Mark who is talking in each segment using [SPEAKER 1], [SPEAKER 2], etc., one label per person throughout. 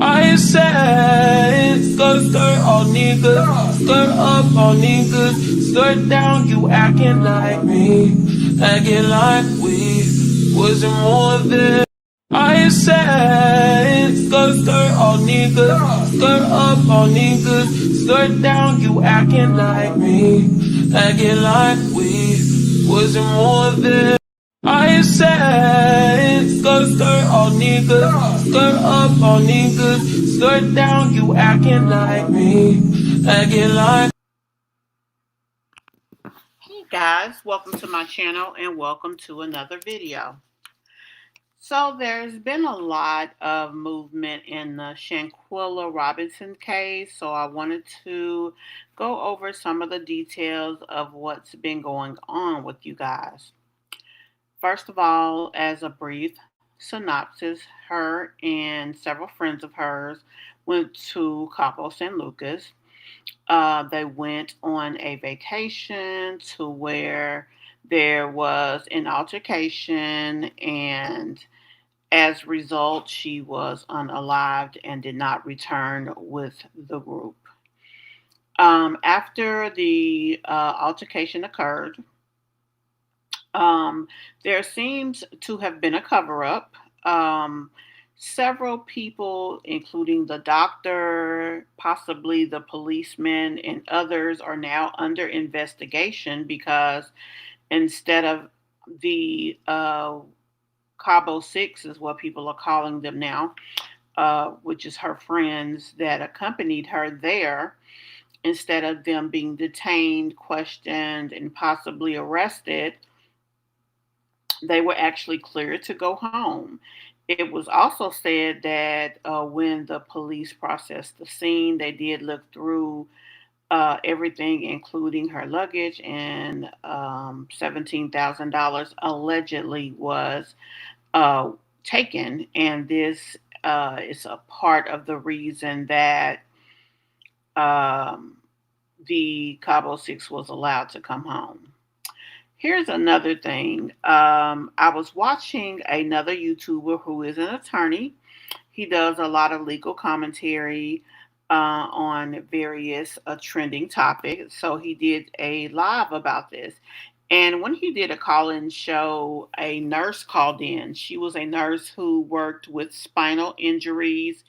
[SPEAKER 1] I said, skirt all niggas, skirt up all niggas, skirt down, you acting like me, acting like we wasn't more than. I said, skirt all niggas, skirt up all niggas, skirt down, you acting like me, acting like we wasn't more than. I said, skirt all niggas, skirt up all niggas, skirt down, you acting like me, acting like.
[SPEAKER 2] Hey guys, welcome to my channel and welcome to another video. So there's been a lot of movement in the Shanquella Robinson case, so I wanted to go over some of the details of what's been going on with you guys. First of all, as a brief synopsis, her and several friends of hers went to Cabo San Lucas. They went on a vacation to where there was an altercation, and as a result, she was unalived and did not return with the group. After the altercation occurred, um, there seems to have been a cover up. Several people, including the doctor, possibly the policeman, and others, are now under investigation because instead of the Cabo Six, is what people are calling them now, which is her friends that accompanied her there, instead of them being detained, questioned, and possibly arrested, they were actually cleared to go home. It was also said that when the police processed the scene, they did look through everything, including her luggage, and $17,000 allegedly was uh, taken. And this is a part of the reason that um, the Cabo Six was allowed to come home. Here's another thing. I was watching another YouTuber who is an attorney. He does a lot of legal commentary on various trending topics. So he did a live about this. And when he did a call in show, a nurse called in. She was a nurse who worked with spinal injuries.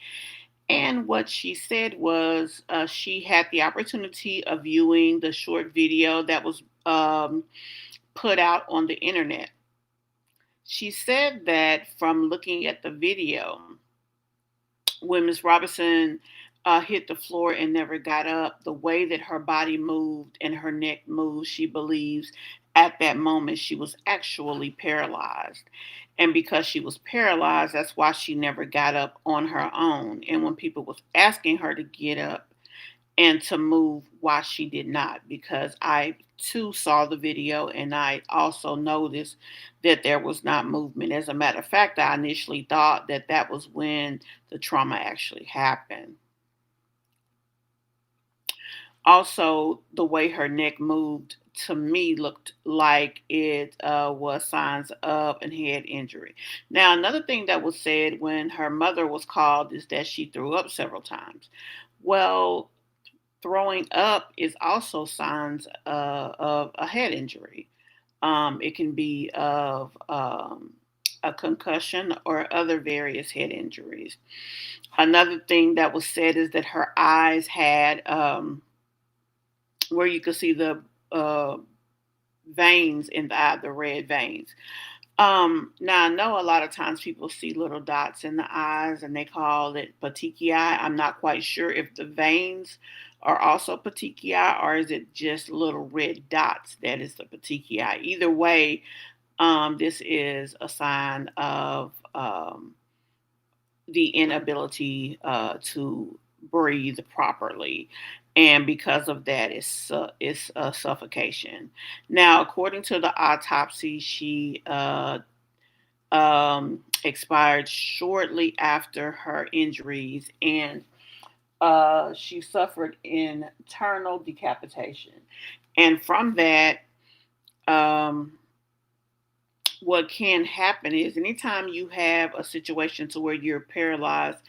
[SPEAKER 2] And what she said was she had the opportunity of viewing the short video that was put out on the internet. She said that from looking at the video, when Miss Robinson hit the floor and never got up, the way that her body moved and her neck moved, she believes at that moment she was actually paralyzed. And because she was paralyzed, that's why she never got up on her own. And when people was asking her to get up and to move, why she did not, because I too saw the video and I also noticed that there was not movement. As a matter of fact, I initially thought that that was when the trauma actually happened. Also, the way her neck moved to me looked like it was signs of a head injury. Now, another thing that was said when her mother was called is that she threw up several times. Well, throwing up is also signs of a head injury. It can be of a concussion or other various head injuries. Another thing that was said is that her eyes had where you could see the uh, veins in the eye, the red veins. Now I know a lot of times people see little dots in the eyes and they call it petechiae. I'm not quite sure if the veins are also petechiae or is it just little red dots that is the petechiae. Either way, this is a sign of the inability to breathe properly. And because of that, it's a suffocation. Now, according to the autopsy, she expired shortly after her injuries, and she suffered internal decapitation. And from that, um, what can happen is anytime you have a situation to where you're paralyzed,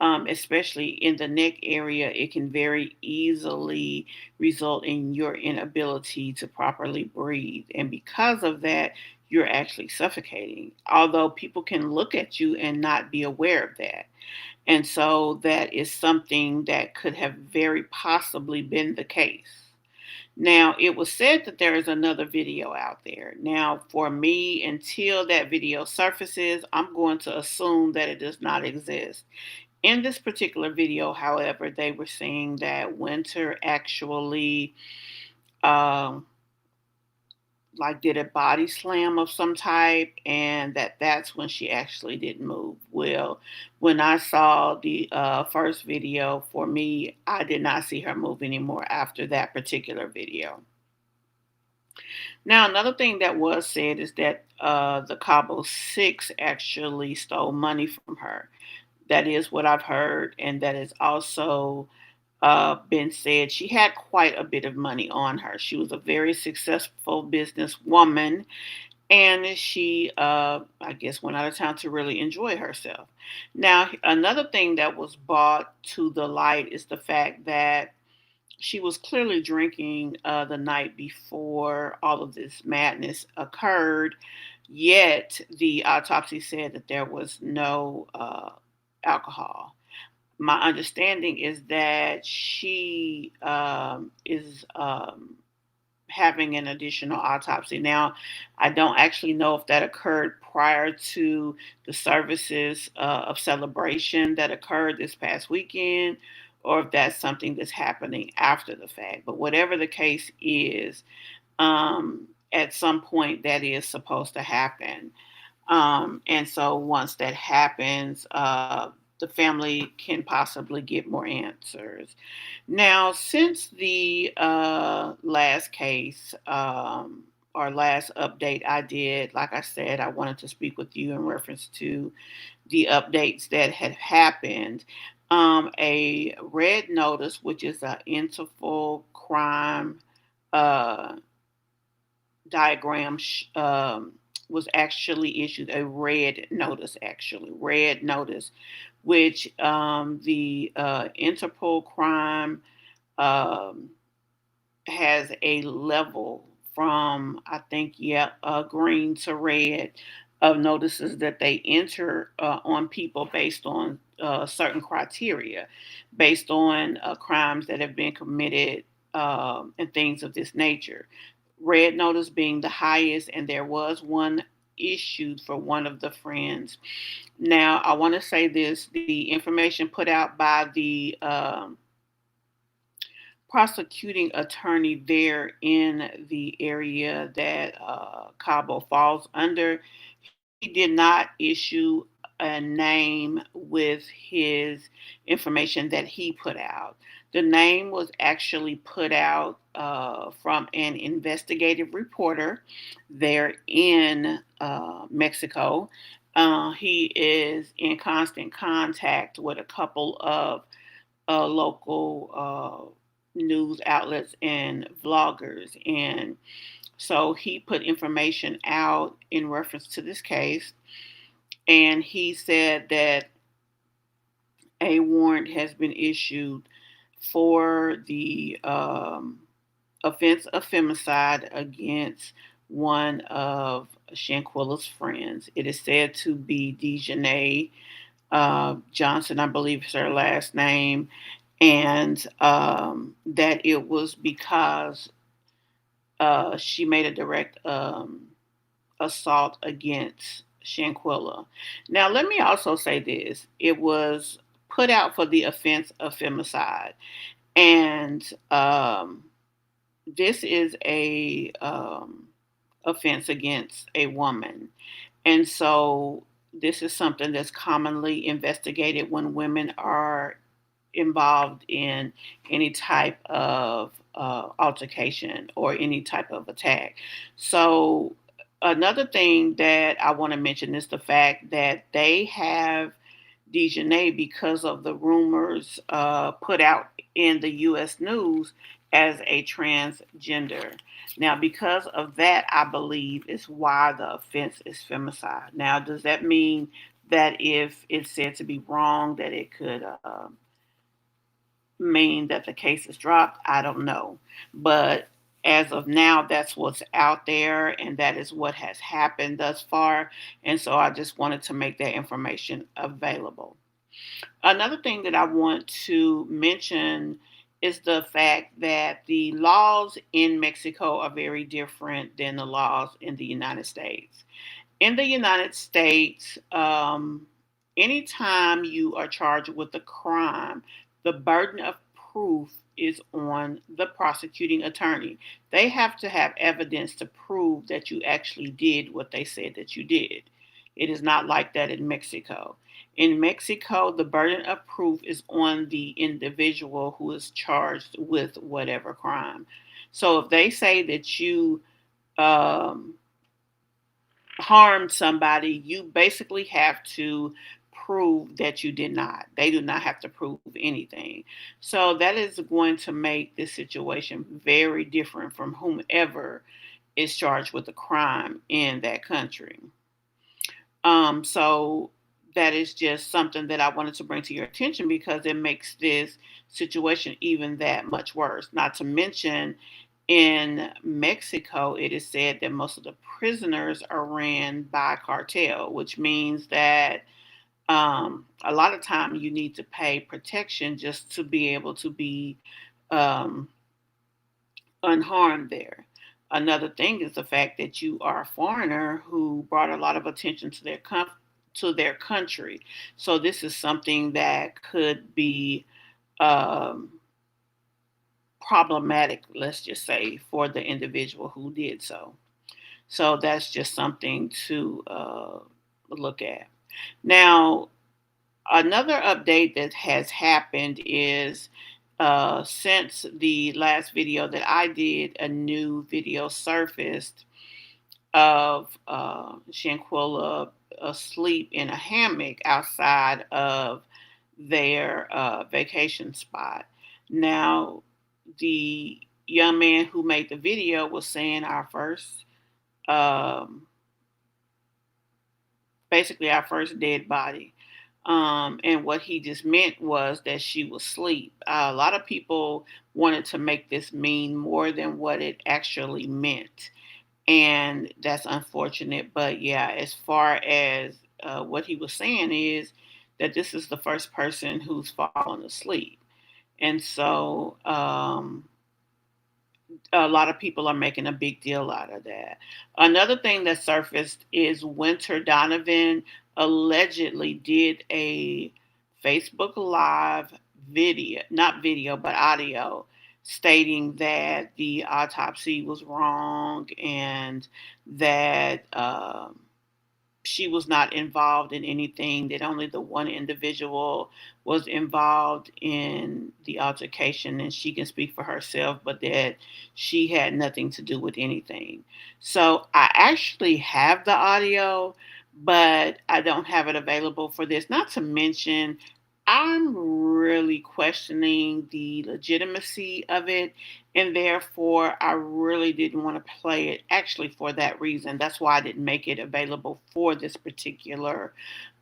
[SPEAKER 2] especially in the neck area, it can very easily result in your inability to properly breathe. And because of that, you're actually suffocating. Although people can look at you and not be aware of that. And so that is something that could have very possibly been the case. Now, it was said that there is another video out there. Now, for me, until that video surfaces, I'm going to assume that it does not exist. In this particular video, however, they were saying that Winter actually um, like did a body slam of some type, and that's when she actually didn't move. Well, when I saw the first video, for me, I did not see her move anymore after that particular video. Now, another thing that was said is that the Cabo Six actually stole money from her. That is what I've heard, and that is also been said. She had quite a bit of money on her. She was a very successful businesswoman, and she, I guess, went out of town to really enjoy herself. Now, another thing that was brought to the light is the fact that she was clearly drinking the night before all of this madness occurred, yet the autopsy said that there was no alcohol. My understanding is that she is having an additional autopsy. Now, I don't actually know if that occurred prior to the services of celebration that occurred this past weekend, or if that's something that's happening after the fact. But whatever the case is, at some point that is supposed to happen. And so once that happens, the family can possibly get more answers. Now, since the last case or last update I did, like I said, I wanted to speak with you in reference to the updates that had happened. A red notice, which is an interval crime uh, diagram, was actually issued. A red notice, actually, red notice, which the Interpol crime um, has a level from, I think, yeah, green to red of notices that they enter on people based on certain criteria, based on crimes that have been committed and things of this nature. Red notice being the highest, and there was one issued for one of the friends. Now, I want to say this: the information put out by the prosecuting attorney there in the area that Cabo falls under, he did not issue a name with his information that he put out. The name was actually put out from an investigative reporter there in Mexico. He is in constant contact with a couple of local news outlets and vloggers. And so he put information out in reference to this case. And he said that a warrant has been issued for the offense of femicide against one of Shanquella's friends. It is said to be Dejanay Johnson, I believe is her last name, and that it was because she made a direct assault against Shanquella. Now, let me also say this: it was put out for the offense of femicide, and this is a offense against a woman. And so this is something that's commonly investigated when women are involved in any type of altercation or any type of attack. So another thing that I want to mention is the fact that they have Dejanay because of the rumors put out in the U.S. news as a transgender. Now, because of that, I believe is why the offense is femicide. Now, does that mean that if it's said to be wrong, that it could mean that the case is dropped. I don't know. But as of now, that's what's out there, and that is what has happened thus far. And so I just wanted to make that information available. Another thing that I want to mention is the fact that the laws in Mexico are very different than the laws in the United States. In the United States, anytime you are charged with a crime, the burden of proof is on the prosecuting attorney. They have to have evidence to prove that you actually did what they said that you did. It is not like that in Mexico. In Mexico, the burden of proof is on the individual who is charged with whatever crime. So if they say that you um, harmed somebody, you basically have to prove that you did not. They do not have to prove anything. So that is going to make this situation very different from whomever is charged with a crime in that country. So that is just something that I wanted to bring to your attention because it makes this situation even that much worse. Not to mention, in Mexico, it is said that most of the prisoners are ran by cartel, which means that a lot of time you need to pay protection just to be able to be um, unharmed there. Another thing is the fact that you are a foreigner who brought a lot of attention to to their country. So this is something that could be um, problematic, let's just say, for the individual who did so. So that's just something to look at. Now, another update that has happened is since the last video that I did, a new video surfaced of Shanquella asleep in a hammock outside of their vacation spot. Now, the young man who made the video was saying um, basically our first dead body. And what he just meant was that she was asleep. A lot of people wanted to make this mean more than what it actually meant. And that's unfortunate. But yeah, as far as what he was saying is that this is the first person who's fallen asleep. And so a lot of people are making a big deal out of that. Another thing that surfaced is Winter Donovan allegedly did a Facebook Live video, not video, but audio, stating that the autopsy was wrong and that she was not involved in anything, that only the one individual was involved in the altercation, and she can speak for herself, but that she had nothing to do with anything. So I actually have the audio, but I don't have it available for this. Not to mention, I'm really questioning the legitimacy of it, and therefore I really didn't want to play it actually for that reason. That's why I didn't make it available for this particular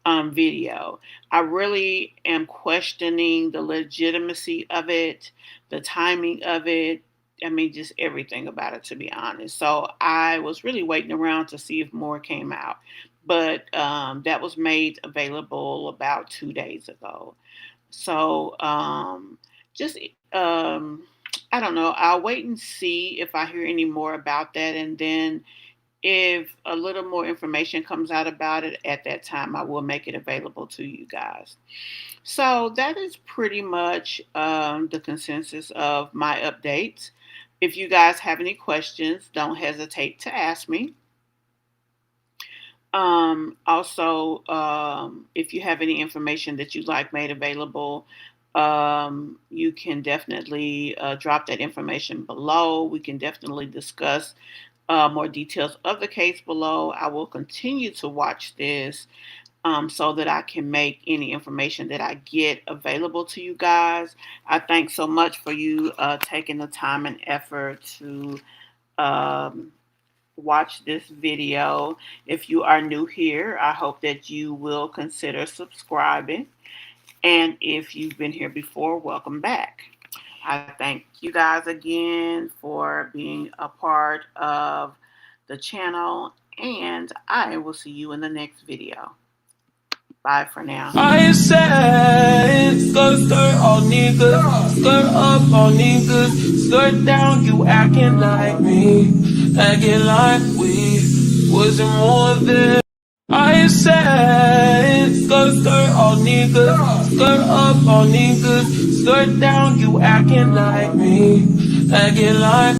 [SPEAKER 2] video. I really am questioning the legitimacy of it, the timing of it. I mean, just everything about it, to be honest. So I was really waiting around to see if more came out. But that was made available about 2 days ago. So just I don't know. I'll wait and see if I hear any more about that, and then if a little more information comes out about it at that time, I will make it available to you guys. So that is pretty much the consensus of my updates. If you guys have any questions, don't hesitate to ask me. Also, if you have any information that you'd like made available, you can definitely drop that information below. We can definitely discuss more details of the case below. I will continue to watch this so that I can make any information that I get available to you guys. I thank so much for you taking the time and effort to um, watch this video. If you are new here, I hope that you will consider subscribing. And if you've been here before, welcome back. I thank you guys again for being a part of the channel, and I will see you in the next video. Bye for now.
[SPEAKER 1] I said, skirt all niggas, skirt up all niggas, skirt down, you acting like me, acting like we wasn't more than. I said, skirt all niggas, skirt up all niggas, skirt down, you acting like me, acting like.